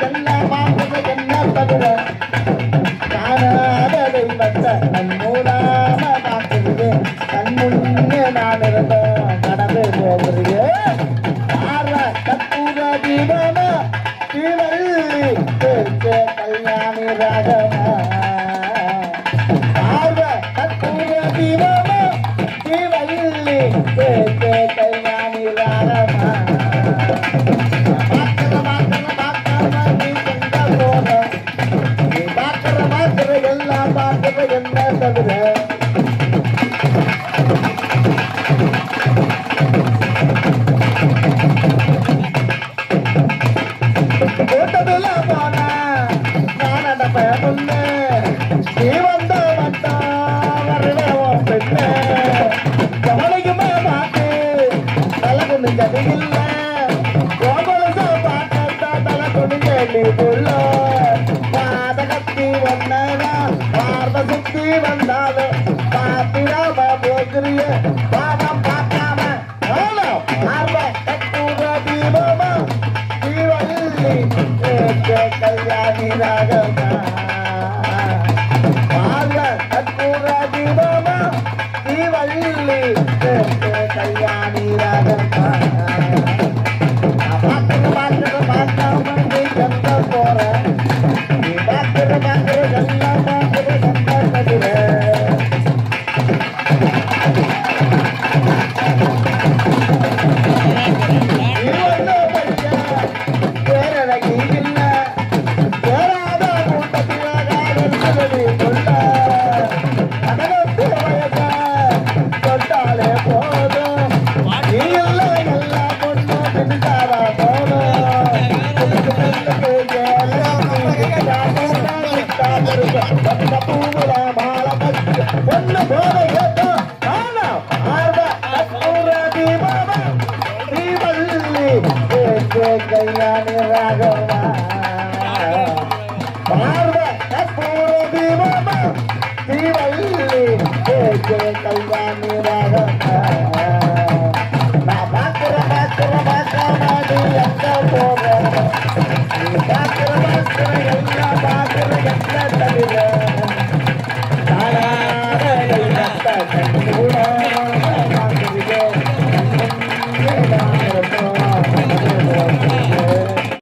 எல்லாம் பார்ப்பது என்ன தவிர காணாததை மற்ற கண்மூடாம பார்க்கிறது கண் முன்னே நான் இருந்த கடந்து போகிறது கற்பூர தீபமா தீவள்ளி கல்யாணி ராகமா கற்பூர தீபமா தீவள்ளி கல்யாணி ராகமா எல்லாம் பார்க்கறது என்ன தவிர கூட்டத்துல போன நான் முன்னே நீ வந்த வந்தான் பெண்ணு கவலைக்குமே பார்த்து தலை கொண்டு கதை இல்லை கோபலச பார்த்த தலை கொண்டு கேள்வி புள்ள பாதகத்தி வந்ததா பார்த்த சுத்தி வந்தாலும் பாத்திராம போக்குரிய பாதம் பார்க்காம கற்பூர தீபமா தீவள்ளி கல்யாணி ராகமா கற்பூர தீபமா தீவள்ளி கல்யாணி ராகமா பார்க்காம நீ எந்த போற நீ பார்க்கிற எல்லாம் பார்க்கிற சந்தர்ப்பதில ஒன்னு போத கல்யாணி ராகமா கற்பூர தீபமா தீவள்ளி கல்யாணி ராகமா